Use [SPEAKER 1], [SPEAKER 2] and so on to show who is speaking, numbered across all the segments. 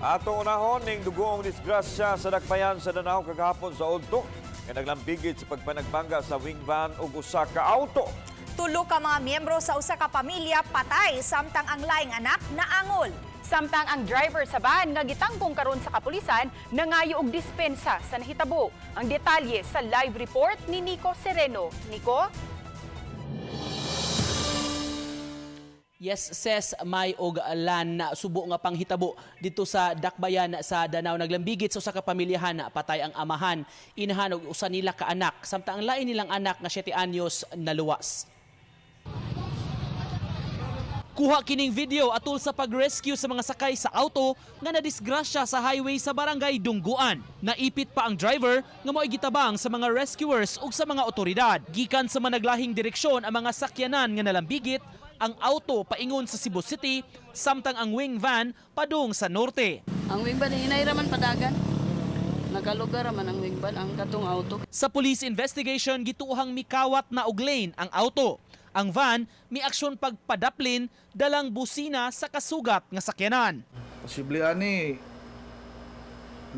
[SPEAKER 1] Ato unahon ning dugoong disgrasya sa Dakbayan sa Danao kagahapon sa Olto nga naglambigit sa pagpanagbangga sa wing van ug usa ka auto.
[SPEAKER 2] Tulo ka mga miyembro sa usa ka pamilya patay samtang ang laing anak naangol.
[SPEAKER 3] Samtang ang driver sa van nga gitangkong karon sa kapulisan nangayo og dispensa sa nahitabo. Ang detalye sa live report ni Nico Sereno. Nico?
[SPEAKER 4] Yes, ses may og lan na subo nga panghitabo dito sa Dakbayan sa Danao. Naglambigit sa usa ka pamilyahan na patay ang amahan, inahan og usa nila ka anak samtang ang lain nilang anak nga 7 anyos naluwas. Kuha kining video atol sa pag-rescue sa mga sakay sa auto nga nadisgrasya sa highway sa barangay Dungguan. Naipit pa ang driver nga mo'y gitabang sa mga rescuers ug sa mga otoridad. Gikan sa managlahing direksyon ang mga sakyanan nga nalambigit, ang auto paingon sa Cebu City samtang ang wing van padung sa norte.
[SPEAKER 5] Ang wing van hinay raman padagan. Nakalugar raman ang wing van ang katong auto.
[SPEAKER 4] Sa police investigation gituohang mikawat na og lane ang auto. Ang van mi aksyon pagpadaplin dalang busina sa kasugat nga sakyanan.
[SPEAKER 6] Posible ani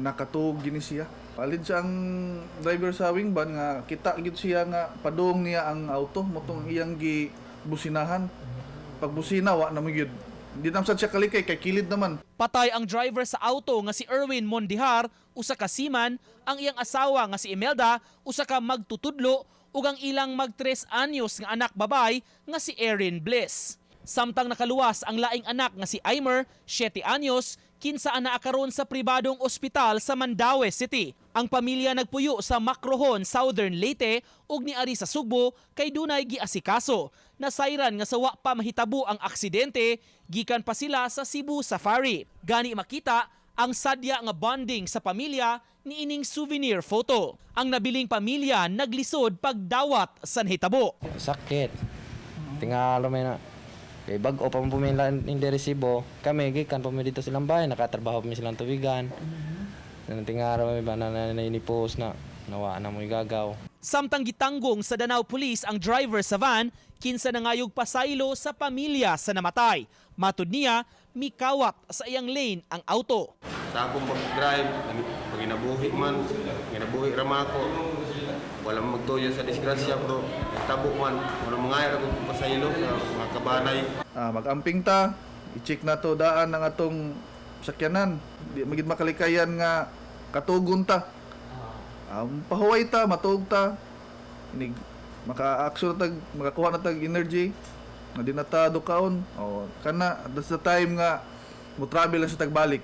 [SPEAKER 6] nakatuog gini siya. Palid sa ang driver sa wing van nga kita gid siya nga padung niya ang auto motong iyang gi businahan. Pag busina wa na gyud. Di naman siya kalikay kay kilid naman.
[SPEAKER 4] Patay ang driver sa auto nga si Erwin Mondihar, usa ka seaman, ang iyang asawa nga si Imelda, usa ka magtutudlo ug ang ilang mag-3 anyos nga anak babay nga si Erin Bliss. Samtang nakaluwas ang laing anak nga si Aimer, 7 anyos, kinsa ana karon sa pribadong ospital sa Mandaue City. Ang pamilya nagpuyo sa Macrohon, Southern Leyte ug niari sa Sugbo kay dunay giasikaso. Nasayran nga sa wa pa mahitabo ang aksidente, gikan pa sila sa Cebu Safari. Gani makita ang sadya nga bonding sa pamilya niining souvenir photo. Ang nabiling pamilya naglisod pagdawat sa nahitabo.
[SPEAKER 7] Sakit. Tingalo may na. Kay bag-o pa mo pumila hindi resibo. Kami gikan pa dito silang bahay, nakatrabaho pa silang tubigan. Tingalo may ba na nainipos na nawa na mo igagaw.
[SPEAKER 4] Samtang gitanggong sa Danao Police ang driver sa van, kinsa nangayog pasaylo sa pamilya sa namatay. Matud niya, mikawat sa iyang lane ang auto.
[SPEAKER 8] Sa akong pag-drive, pag ginabuhi man, ginabuhi rama ko. Walang magtuyo sa disgrasya bro. Nagtabo man, walang mga akong pasaylo sa mga kabanay.
[SPEAKER 6] Mag-amping ta, i-check na to daan ng atong sakyanan. Di magid makalikayan nga katugon ta. Pahuway ta, matuog ta. Inig maka-action na tag, makakuha na tag energy. Na di na ta dukaon. O kana that's the time nga mo travel lang sa tagbalik.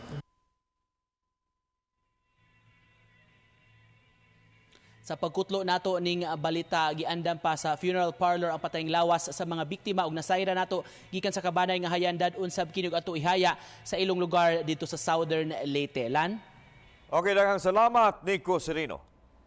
[SPEAKER 4] Sa pagkutlo nato ning balita, giandam pa sa funeral parlor ang patayng lawas sa mga biktima ug nasayra nato gikan sa kabanay nga hayandad unsab kinig ato ihaya sa ilong lugar dito sa Southern Leyte. Lan?
[SPEAKER 1] Okay, daghang salamat Nico Sereno.